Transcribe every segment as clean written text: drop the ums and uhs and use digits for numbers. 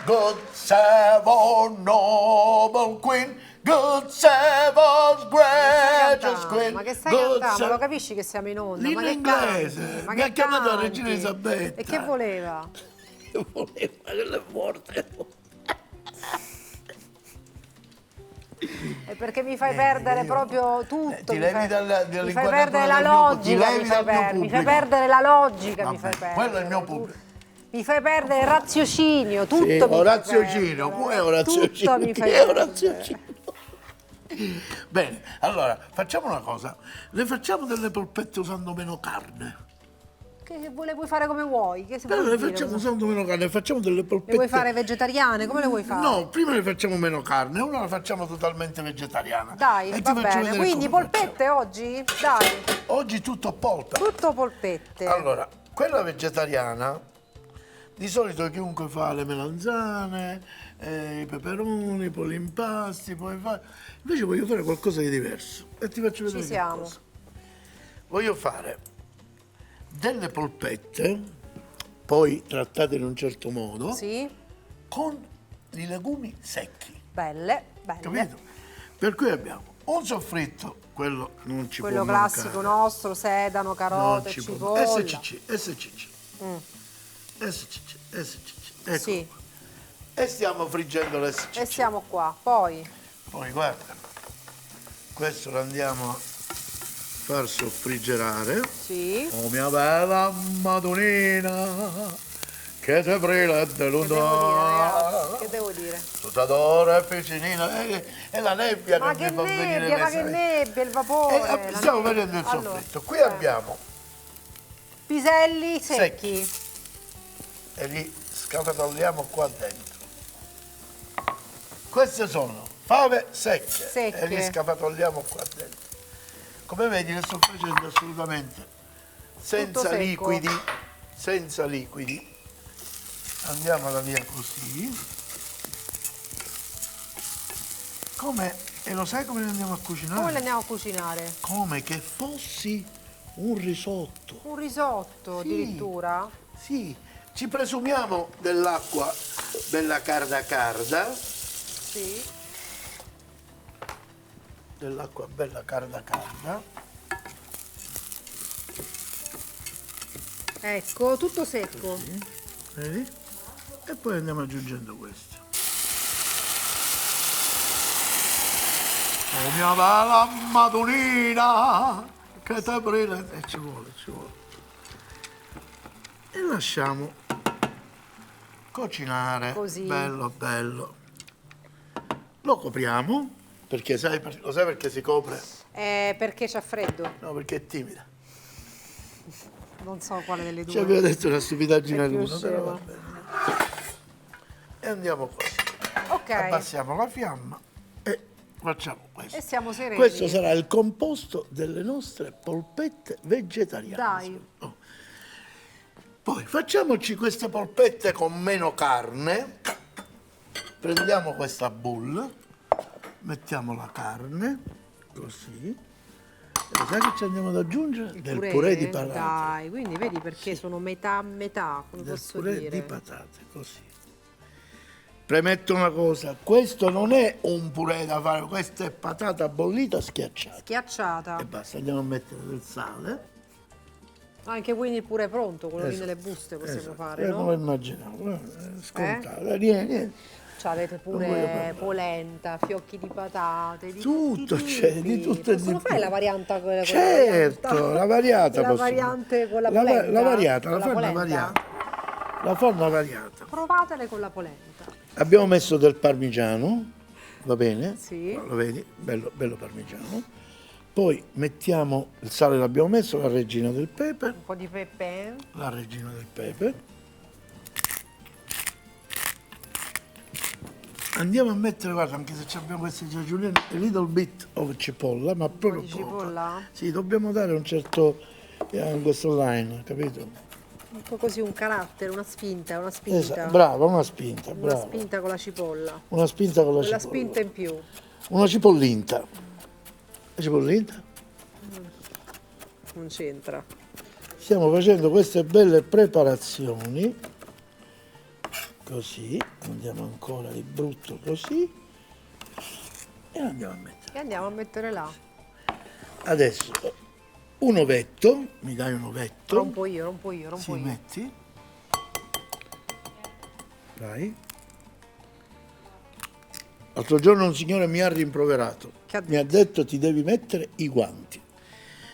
good seven noble queen, good seven gracious queen. Ma che stai good cantando? Ma seven- lo capisci che siamo in onda? In Ma che inglese. canti? Ma Mi ha che chiamato la canti? regina Elisabetta. E che voleva? Voleva che le morte. È perché mi fai perdere proprio tutto. ti mi levi fai, dall'inquadratura mi fai perdere la del mio pubblico, ti logica. levi Mi fai, dal mio mi fai pubblico. perdere la logica. Mi Vabbè, fai perdere. quello è il mio Tu- pubblico. Mi fai perdere il raziocinio, tutto Sì, mi fai Orazio perdere. Cino, come Orazio Tutto Cino? mi Chi fai è Orazio perdere. Cino? Bene, allora facciamo una cosa, le facciamo delle polpette usando meno carne. Che le puoi fare come vuoi? Che si Però può le dire? facciamo usando meno carne, facciamo delle polpette. Le vuoi fare vegetariane? Come le vuoi fare? No, prima le facciamo meno carne, una la facciamo totalmente vegetariana. Dai, E ti va faccio bene. vedere Quindi come polpette oggi? Dai, facciamo. Oggi tutto a polpa. tutto polpette. Allora, quella vegetariana, di solito chiunque fa le melanzane, i peperoni, poi gli impasti, poi fa... Invece voglio fare qualcosa di diverso e ti faccio vedere Ci che siamo. cosa. Voglio fare delle polpette, poi trattate in un certo modo, Sì, con i legumi secchi, belle, belle. capito? Per cui abbiamo un soffritto, quello non ci Quello può classico mancare. nostro, sedano, Non carote, ci può cipolla. SCC, SCC. SCC, SCC. Ecco. Sì, E stiamo friggendo l'SCC. e siamo qua. Poi, Poi guarda, questo lo andiamo a far soffriggerare. sì. Oh mia bella Madonnina, che te brilla Che devo dire, ragazzi? dell'una. Che devo dire? Tutta d'oro e piccinina, è la nebbia Ma che che mi fa venire nebbia, ma le che sete. nebbia, il vapore. la Stiamo nebbia. vedendo il Allora, soffritto. Qui abbiamo piselli secchi. e li scavatolliamo qua dentro. Queste sono fave secche, e li scavatolliamo qua dentro. Come vedi le sto facendo assolutamente senza secco. liquidi, senza liquidi. Andiamola via così. Come, e lo sai come le andiamo a cucinare? Come le andiamo a cucinare? Come che fossi un risotto. Un risotto Sì. addirittura? Sì, ci presumiamo dell'acqua bella carda carda, Sì. dell'acqua bella carda carda. Ecco, tutto secco. Vedi? E poi andiamo aggiungendo questo. Oh mia bella Madonnina, che te brilla. E ci vuole, ci vuole. E lasciamo cucinare. Così. Bello, bello. Lo copriamo, perché sai, lo sai perché si copre? Perché c'ha freddo. No, perché è timida. Non so quale delle due. Ci aveva detto una stupidaggine È più l'uno, però va scema. bene. E andiamo così. Ok. Abbassiamo la fiamma e facciamo questo. E siamo sereni. Questo sarà il composto delle nostre polpette vegetariane. Dai. Oh. Poi facciamoci queste polpette con meno carne. Prendiamo questa bowl, mettiamo la carne, così. E lo sai che ci andiamo ad aggiungere? Del purè di patate. Dai, quindi vedi perché sono metà metà, come Del posso purè dire. di patate, così. Premetto una cosa, questo non è un purè da fare, questa è patata bollita schiacciata. Schiacciata. E basta, andiamo a mettere del sale. Anche quindi il purè pronto, quello lì Esatto, nelle buste possiamo esatto. fare, Non no? lo immaginavo, scontato. Niente. Cioè, avete Non voglio pure parlare. polenta, fiocchi di patate, di Tutto tutti i c'è, di tipi. tutto e di Possono fare più. la variante con la Certo, la variata La possiamo. variante con la La polenta? variata, la Con la forma polenta? variata. La forma variata. Provatele con la polenta. Abbiamo messo del parmigiano, va bene? Sì. Lo vedi? Bello, bello parmigiano. Poi mettiamo, il sale l'abbiamo messo, la regina del pepe. Un po' di pepe. La regina del pepe. Andiamo a mettere, guarda, anche se abbiamo queste giagiuline, a little bit of cipolla, ma proprio di poco. cipolla? Sì, dobbiamo dare un certo, questo line, capito? Un po' così, un carattere, una spinta, una spinta. Esatto, brava, una spinta, Una brava. spinta con la cipolla. Una spinta con la Quella cipolla. spinta in più. Una cipollinta. La cipollinta? Non c'entra. Stiamo facendo queste belle preparazioni così, andiamo ancora di brutto così e andiamo a mettere. E andiamo a mettere là. Adesso un ovetto, mi dai un ovetto? Rompo io. Sì, metti. Dai. L'altro giorno un signore mi ha rimproverato, Che ha mi ha detto ti devi mettere i guanti.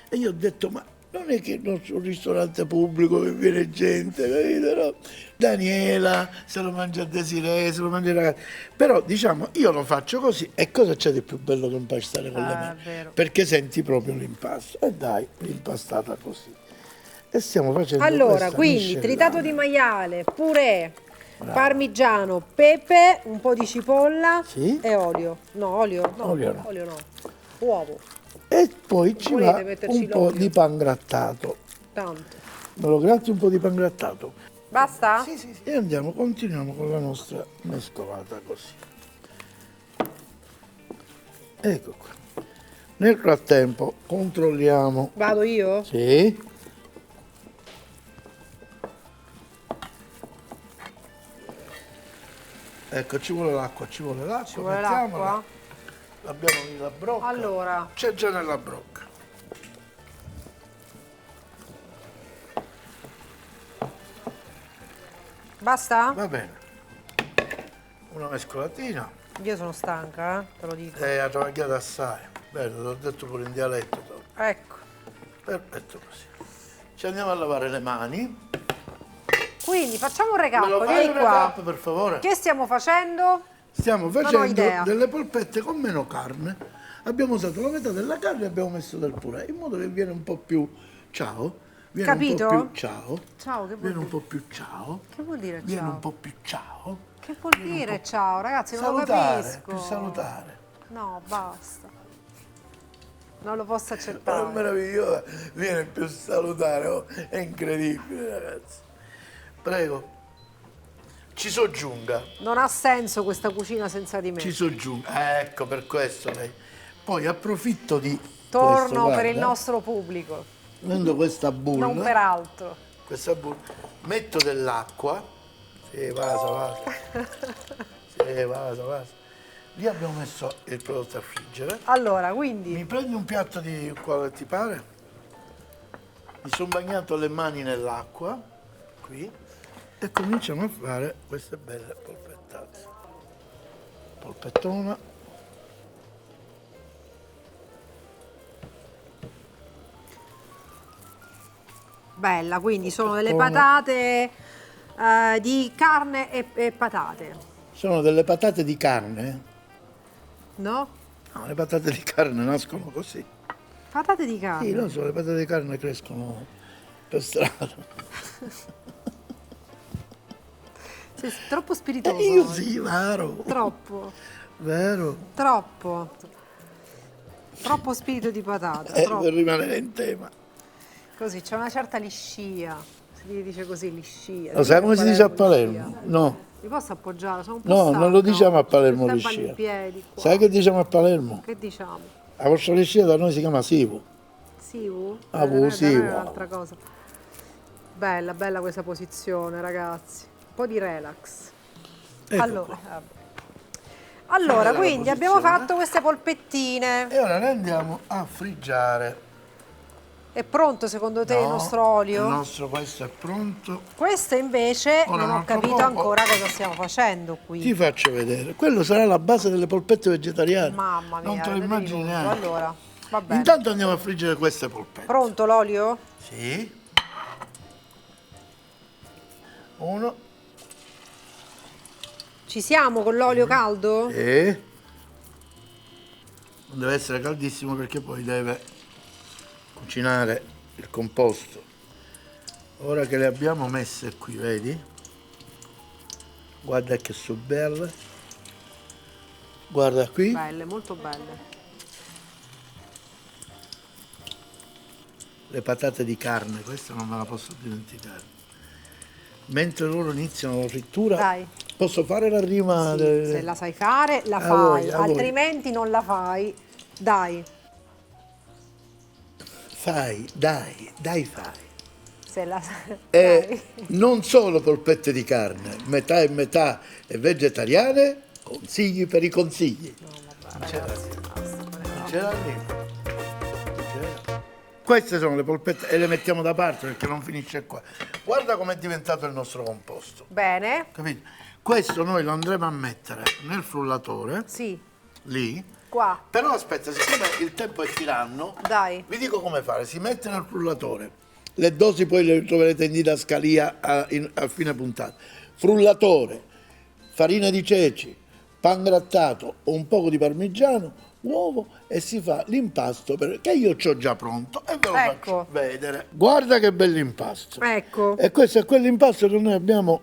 E io ho detto ma non è che non c'è un ristorante pubblico che viene gente, capito? No? Daniela se lo mangia Desiree, se lo mangia i ragazzi. Però diciamo io lo faccio così e cosa c'è di più bello che impastare con le mani? vero. Perché senti proprio l'impasto. E dai, impastata così. E stiamo facendo Allora, questa quindi miscellana. tritato di maiale, purè, parmigiano, pepe, un po' di cipolla Sì. e olio. No, olio no. Olio no. Olio no. Uovo, E poi ci Volete va metterci un po' l'olio? di pan grattato. tanto. Me lo gratti un po' di pan grattato? Basta? Sì. E andiamo, continuiamo con la nostra mescolata così. Ecco qua. Nel frattempo controlliamo. Vado io? Sì. Ecco, ci vuole l'acqua, Ci vuole l'acqua? mettiamola. L'abbiamo nella brocca. Allora, C'è già nella brocca. basta? Va bene. Una mescolatina. Io sono stanca, te lo dico. Ha travagliato assai. Bene, te l'ho detto pure in dialetto. Ecco. Perfetto così. Ci andiamo a lavare le mani. Quindi facciamo un Me lo recap, fai vieni un qua. recap, per favore? Che stiamo facendo? Stiamo ho facendo idea. delle polpette con meno carne. Abbiamo usato la metà della carne e abbiamo messo del purè, in modo che viene un po' più ciao. Viene Capito? un po' più ciao. Ciao, che vuol Viene un dire? po' più ciao. Che vuol dire Viene ciao? un po' più ciao. Che vuol dire ciao, ragazzi? Non lo Salutare, capisco. più salutare. No, basta. Non lo posso Ma è accettare. meraviglioso, viene più salutare, oh, è incredibile ragazzi. Prego, ci soggiunga, Non ha senso questa cucina senza di me. ci soggiunga. Ecco, per questo lei. Poi approfitto di Torno questo, per il guarda, nostro pubblico, prendo questa bowl, non per altro. questa bowl, metto dell'acqua, sì, vasa. Sì, vasa. Lì abbiamo messo il prodotto a friggere. Allora, quindi, Mi prendi un piatto di quale ti pare? Mi sono bagnato le mani nell'acqua, qui, e cominciamo a fare queste belle polpettate. Polpettona. bella, quindi sono delle Polpettone. patate di carne e patate, Sono delle patate di carne. no? No, le patate di carne nascono così. Patate di carne. Sì, lo so, le patate di carne crescono per strada. Sei troppo spiritoso. Io oggi. sì, vero. Troppo, Vero. troppo. Troppo spirito di patata, Per troppo. rimanere in tema. Così, c'è una certa liscia. Si dice così, liscia. Lo sai come si dice a Palermo, Palermo? liscia. No. Mi posso appoggiare? Sono un po' No, stanca. non lo diciamo a Palermo Sto sempre liscia. in piedi qua. Sai che diciamo a Palermo? Che diciamo? La vostra liscia da noi si chiama Sivu. Sivu? Ah, non è Sivu. un'altra cosa. Bella, bella questa posizione, ragazzi. Un po' di relax. Ecco Allora, qua. vabbè. Allora, Fine della quindi abbiamo posizione. fatto queste polpettine. E ora ne andiamo a friggiare. È pronto secondo te il No, nostro olio? Il nostro questo è pronto. Questo invece Ora non ho un altro capito poco. ancora cosa stiamo facendo qui. Ti faccio vedere. Quello sarà la base delle polpette vegetariane. Mamma mia, Non te lo avete immagini venuto. neanche. Allora, va bene. Intanto andiamo a friggere queste polpette. Pronto l'olio? Sì. Uno. Ci siamo con l'olio caldo? E non deve essere caldissimo perché poi deve cucinare il composto. Ora che le abbiamo messe qui, vedi? Guarda che sono belle. Guarda qui. Belle, molto belle. Le patate di carne, questa non me la posso dimenticare. Mentre loro iniziano la frittura, Dai. posso fare la rima? Sì, se la sai fare, la A fai, voi, a voi. altrimenti non la fai. Dai. Fai, dai, fai. Se la... E Dai. non solo polpette di carne, metà e metà e vegetariane, consigli per i consigli. No, vabbè, ragazzi, basta. Non c'era niente. Non c'era. Queste sono le polpette e le mettiamo da parte perché non finisce qua. Guarda com'è diventato il nostro composto. Bene, Capito? Questo noi lo andremo a mettere nel frullatore, sì, lì. qua, Però aspetta, siccome il tempo è tiranno, dai. vi dico come fare. Si mette nel frullatore. Le dosi poi le troverete in didascalia a fine puntata. Frullatore, farina di ceci, pan grattato o un poco di parmigiano, uovo e si fa l'impasto che io ho già pronto e ve lo Ecco. faccio vedere. Guarda che bell'impasto. Ecco. E questo è quell'impasto che noi abbiamo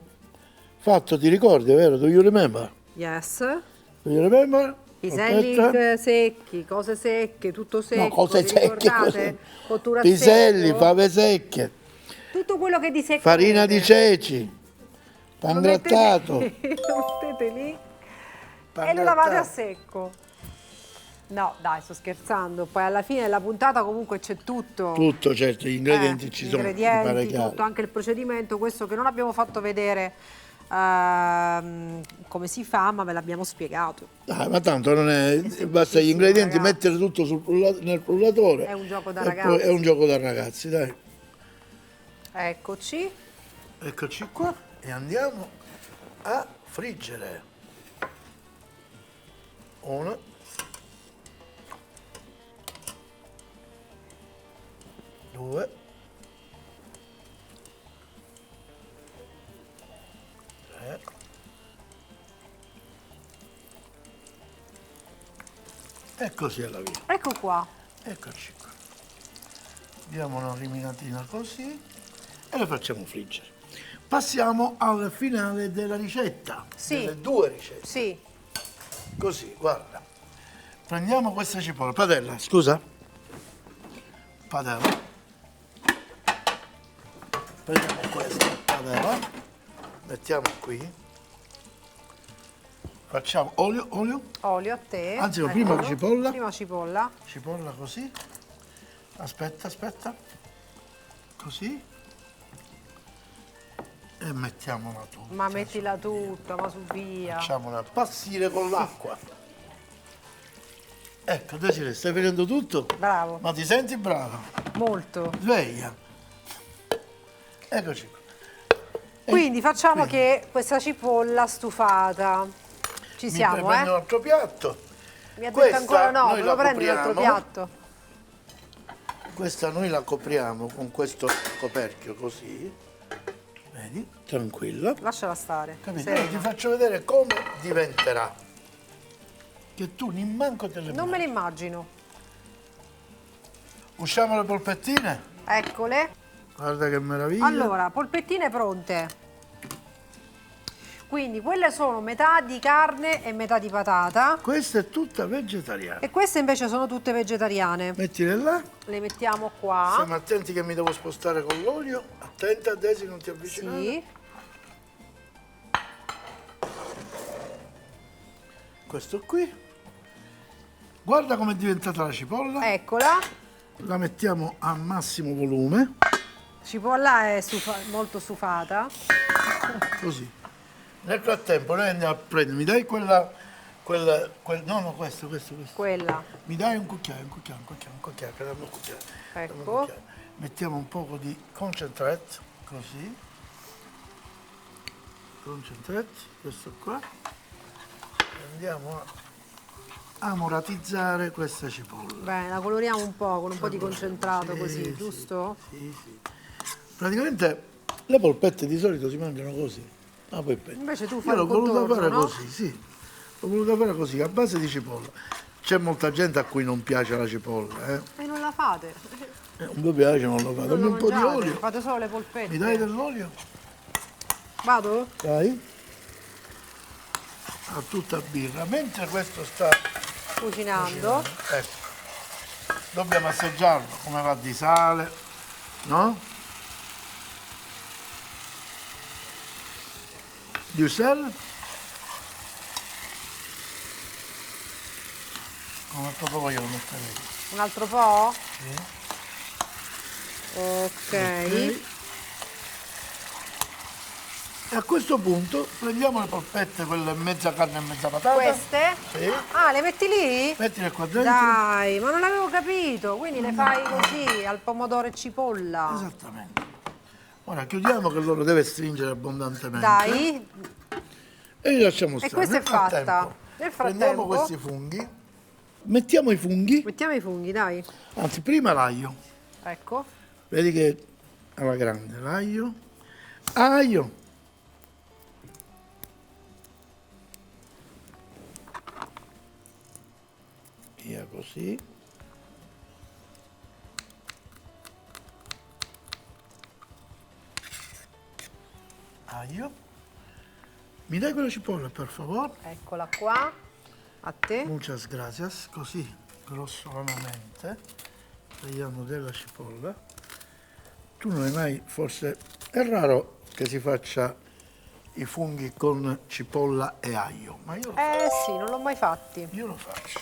fatto, ti ricordi, vero? Do you remember? Yes. Do you remember? Piselli Aspetta. secchi, cose secche, tutto secco. No, cose vi secche, ricordate? Cottura a piselli, secco. fave secche, Tutto quello che di secco farina avete. di ceci, pan Lo mettete- grattato, lo mettete lì pan e lo lavate a grattato. secco. No, dai, sto scherzando. Poi alla fine della puntata comunque c'è tutto. Tutto, certo, gli ingredienti ci sono, mi pare Ingredienti, chiaro. tutto, anche il procedimento, questo che non abbiamo fatto vedere come si fa, ma ve l'abbiamo spiegato. Ah, ma tanto non è, basta gli sì, ingredienti, ragazzi. mettere tutto nel frullatore. È un gioco da e ragazzi. poi è un gioco da ragazzi, dai. Eccoci. Eccoci qua e andiamo a friggere. Una. Due. Tre. E così alla via. Ecco qua. Eccoci qua. Diamo una riminatina così e le facciamo friggere. Passiamo al finale della ricetta. Sì. Delle due ricette. Sì. Così, guarda. Prendiamo questa cipolla. Padella, scusa. Padella. Prendiamo questa padella. Mettiamo qui. Facciamo olio, olio. Olio a te. Anzi, no, prima la Eccolo. cipolla. Prima cipolla. Cipolla così. Aspetta, aspetta. Così. E mettiamola tutta. Ma mettila tutta, ma su via. Facciamola passire con l'acqua. Ecco, Desiree, stai vedendo tutto? Bravo. Ma ti senti brava? Molto. Sveglia. Eccoci qua. Quindi facciamo che questa cipolla stufata. Ci siamo, Prendo un altro piatto. Mi ha detto Questa ancora no, noi me la lo prendi l'altro copriamo. piatto. Questa noi la copriamo con questo coperchio così. Vedi? Tranquilla. Lasciala stare. Capito? serena. Ora ti faccio vedere come diventerà. Che tu neanche te le Non me immagini. l'immagino. Usciamo le polpettine? Eccole. Guarda che meraviglia. Allora, polpettine pronte. Quindi quelle sono metà di carne e metà di patata. Questa è tutta vegetariana. E queste invece sono tutte vegetariane. Mettile là. Le mettiamo qua. Stiamo attenti che mi devo spostare con l'olio. Attenta, Desi, non ti avvicinare. Sì. Questo qui. Guarda com'è diventata la cipolla. Eccola. La mettiamo a massimo volume. Cipolla è molto stufata. Così. Nel frattempo noi andiamo a prendere. Mi dai no, questo. Quella. Mi dai un cucchiaio, dammi un cucchiaio. Dammi un Ecco. cucchiaio. Mettiamo un poco di concentrate, così. Concentrate, questo qua. E andiamo a amoratizzare questa cipolla. Bene, la coloriamo un po' con un po' di concentrato Sì, così, sì, giusto? Sì. Praticamente le polpette di solito si mangiano così. Ma poi Invece tu io fai l'ho il voluta contorno, fare no? così, sì. L'ho voluta fare così, a base di cipolla. C'è molta gente a cui non piace la cipolla, eh. E non la fate. Non mi piace, non lo fate. Non Dammi la un po' di mangiate, olio. fate solo le polpette. Mi dai dell'olio? Vado? Dai. A tutta birra. Mentre questo sta Cucinando. ecco. Dobbiamo assaggiarlo come va di sale, no? Di sel. Un altro po' voglio mettere. Un altro po'? Sì. Ok. E a questo punto prendiamo le polpette, quelle mezza carne e mezza patata. Queste? Sì. Ah, le metti lì? Mettile qua dentro. Dai, ma non l'avevo capito. Quindi le fai così, al pomodoro e cipolla. Esattamente. Ora chiudiamo che loro deve stringere abbondantemente. Dai. E li lasciamo stare. questa è Nel frattempo, fatta. Nel prendiamo frattempo questi funghi, mettiamo i funghi, mettiamo i funghi, dai. anzi prima l'aglio. Ecco. Vedi che alla grande l'aglio. Aglio. Via così. Aglio. Mi dai quella cipolla per favore? Eccola qua. A te. Muchas gracias. Così grossolanamente tagliamo della cipolla. Tu non hai mai, forse è raro che si faccia i funghi con cipolla e aglio, ma io lo Sì, non l'ho mai fatti. Io lo faccio.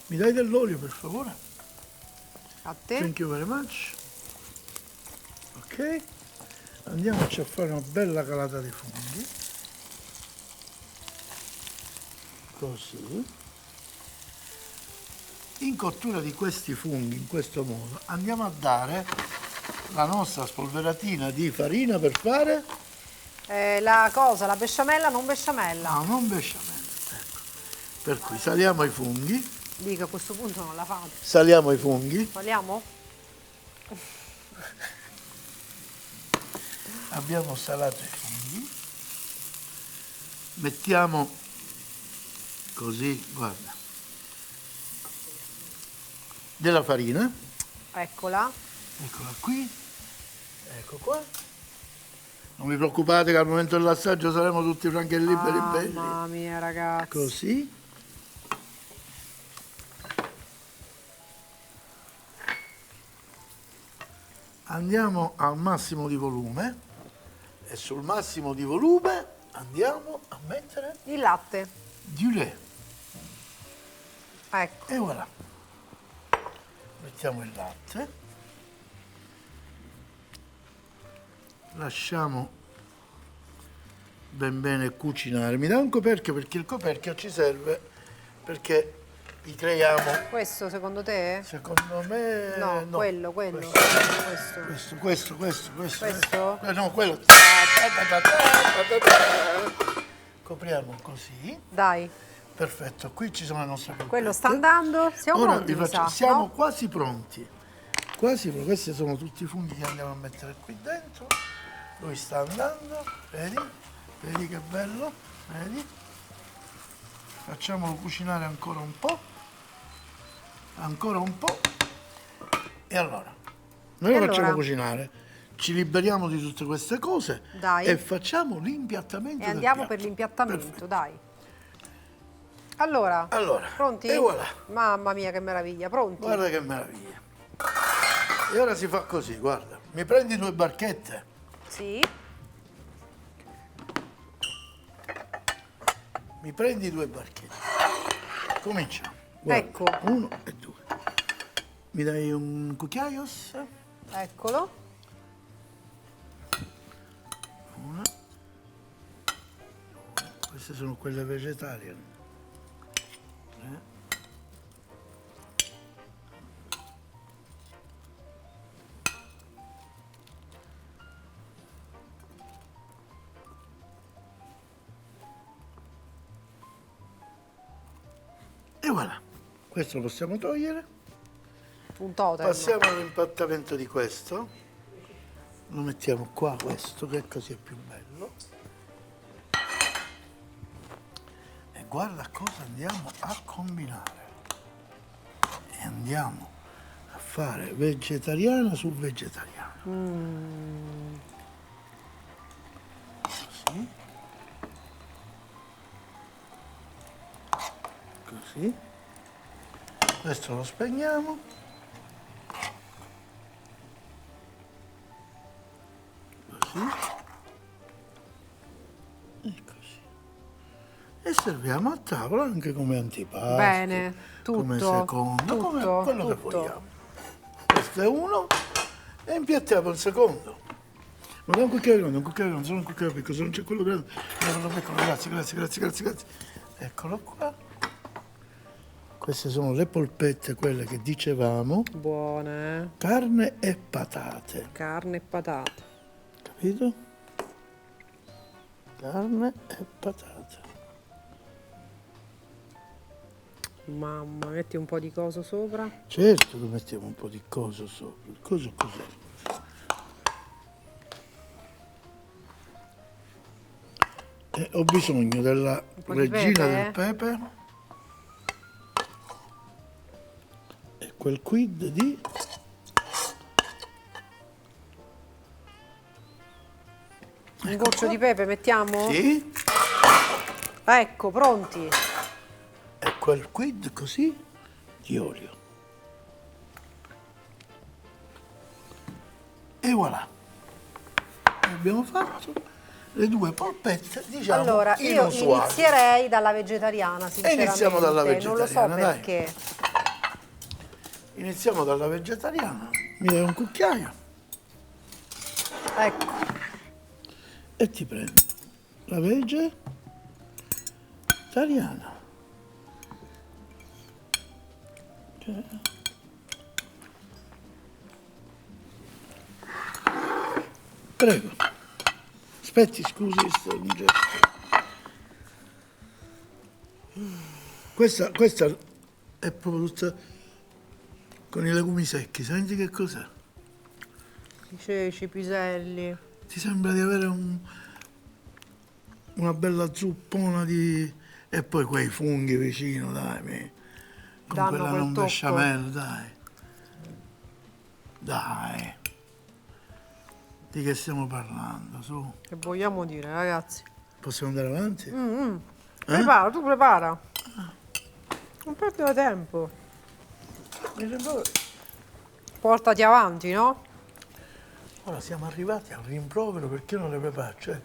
Mi dai dell'olio per favore? A te. Thank you very much. Ok. Andiamoci a fare una bella calata di funghi. Così. In cottura di questi funghi, in questo modo, andiamo a dare la nostra spolveratina di farina per fare... La cosa, la besciamella, non besciamella. No, non besciamella. Ecco. Per cui saliamo i funghi. Dico, a questo punto non la fate. Saliamo i funghi. Saliamo? Abbiamo salato i funghi, mettiamo così, guarda, della farina, Eccola. eccola qui, ecco qua. Non vi preoccupate che al momento dell'assaggio saremo tutti franchi e liberi, belli. Mamma mia, ragazzi. Così. Andiamo al massimo di volume. E sul massimo di volume andiamo a mettere Il latte. du lait. Ecco. E voilà. Mettiamo il latte. Lasciamo ben bene cucinare. Mi dà un coperchio perché il coperchio ci serve perché gli creiamo, Questo secondo te? secondo me... No, quello. Questo. Questo? No, quello. Copriamo così. Dai, Perfetto, qui ci sono le nostre polpette. quello sta andando. Siamo Ora pronti, vi mi faccio- sa, siamo no? quasi pronti. Quasi pronti. Questi sono tutti i funghi che andiamo a mettere qui dentro. Lui sta andando, vedi? Vedi che bello? Vedi? Facciamolo cucinare ancora un po'. Ancora un po'. E allora, noi lo E facciamo allora? cucinare, ci liberiamo di tutte queste cose Dai. e facciamo l'impiattamento E del andiamo piatto. per l'impiattamento, Perfetto. dai. Allora, pronti? e voilà. Mamma mia, che meraviglia, pronti? Guarda che meraviglia. E ora si fa così, guarda. Mi prendi 2 barchette? Sì. Mi prendi 2 barchette. Cominciamo. Guarda, Ecco. 1 e 2. Mi dai un cucchiaios? Eccolo. Una. Queste sono quelle vegetariane. 3. E voilà. Questo lo possiamo togliere. Un totem. Passiamo all'impattamento di questo. Lo mettiamo qua questo che così è più bello. E guarda cosa andiamo a combinare. E andiamo a fare vegetariana su vegetariana. Così. Così. Questo lo spegniamo. Così. E così. E serviamo a tavola anche come antipasto. Bene, tutto, come secondo, come tutto, quello che tutto. vogliamo. Questo è uno e impiattiamo il secondo. Ma dai un cucchiaio grande, un cucchiaio grande, solo un cucchiaio piccolo, se non c'è quello grande, quello piccolo, grazie, grazie, grazie, grazie, grazie. Eccolo qua. Queste sono le polpette, quelle che dicevamo, Buone, eh? carne e patate, Carne e patate. capito? Carne e patate. Mamma, metti un po' di coso sopra. Certo che mettiamo un po' di coso sopra. Il coso cos'è? E ho bisogno della po' di regina pepe, del pepe e quel quid di Un goccio di pepe mettiamo? sì, Ecco, pronti. e quel quid così di olio. E voilà. Abbiamo fatto le due polpette, diciamo, Allora, io inusuali. inizierei dalla vegetariana, sinceramente. iniziamo dalla Non lo so vegetariana, dai. perché. Iniziamo dalla vegetariana. Mi dai un cucchiaio Ecco, e ti prendo la vegetariana. Ok. Prego. Aspetti, scusi, sto un gesto. Questa è proprio tutta con i legumi secchi. Senti che cos'è? i ceci, i piselli. Ti sembra di avere una bella zuppona di... E poi quei funghi vicino, dai, con Danno quella quel non tocco. besciamella, dai. Dai. Di che stiamo parlando, su? Che vogliamo dire, ragazzi? Possiamo andare avanti? Prepara, tu prepara. Non perdere tempo. Portati avanti, no? Ora siamo arrivati al rimprovero perché io non le preparo, cioè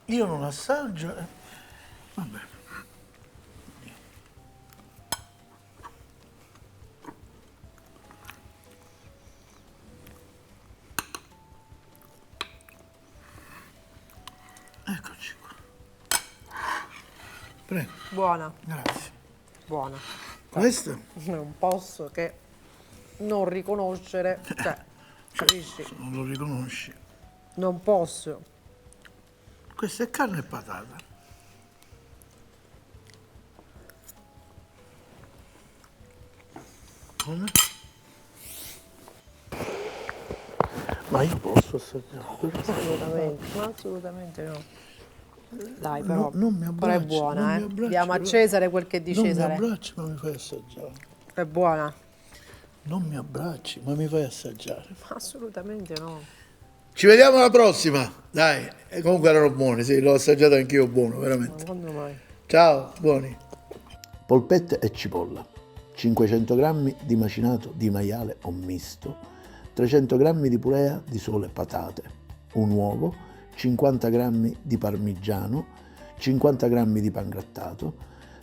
io non assaggio. Va bene. Eccoci qua. Prego, Buona, grazie. buona. Questo Non posso che non riconoscere, cioè, capisci? se non lo riconosci. Non posso. Questa è carne e patata. Come? Ma io posso assaggiare. Assolutamente no. Dai, però, Non mi però è abbracci, buona, non eh. mi abbracci, Diamo a però. Cesare quel che è di Non mi Cesare. abbracci, ma mi fai assaggiare. È buona. Non mi abbracci, ma mi fai assaggiare. Assolutamente no. Ci vediamo alla prossima. Dai, e comunque erano buoni, sì, l'ho assaggiato anch'io buono, veramente. Quando mai? Ciao, buoni. Polpette e cipolla, 500 g di macinato di maiale o misto, 300 g di purea di sole patate, un uovo, 50 g di parmigiano, 50 g di pangrattato,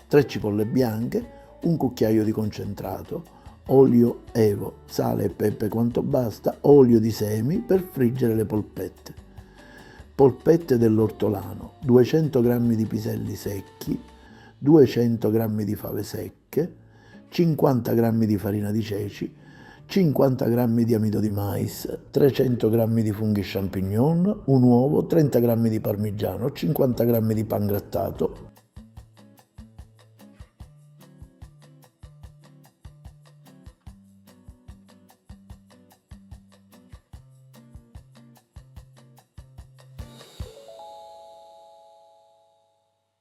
3 cipolle bianche, un cucchiaio di concentrato, olio evo, sale e pepe quanto basta, olio di semi per friggere le polpette. Polpette dell'ortolano, 200 g di piselli secchi, 200 g di fave secche, 50 g di farina di ceci, 50 g di amido di mais, 300 g di funghi champignon, un uovo, 30 g di parmigiano, 50 g di pangrattato,